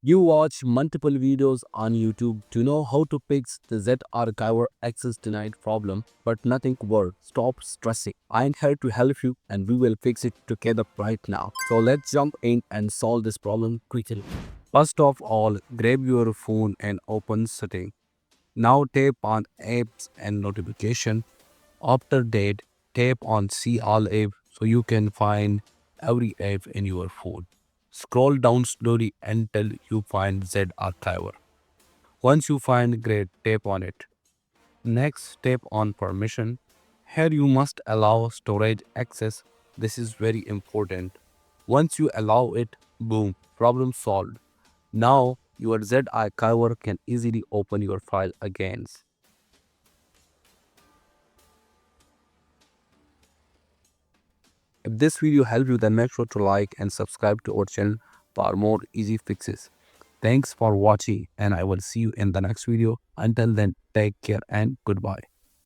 You watch multiple videos on YouTube to know how to fix the ZArchiver Access denied problem, but nothing works. Stop stressing. I'm here to help you and we will fix it together right now. So let's jump in and solve this problem quickly. First of all, grab your phone and open setting. Now tap on apps and notification. After that, tap on see all apps so you can find every app in your phone. Scroll down slowly until you find Z Archiver. Once you find great, tap on it. Next, tap on permission. Here you must allow storage access. This is very important. Once you allow it, boom, problem solved. Now your Z archiver can easily open your file again. If this video helped you, then make sure to like and subscribe to our channel for more easy fixes. Thanks for watching and I will see you in the next video. Until then, take care and goodbye.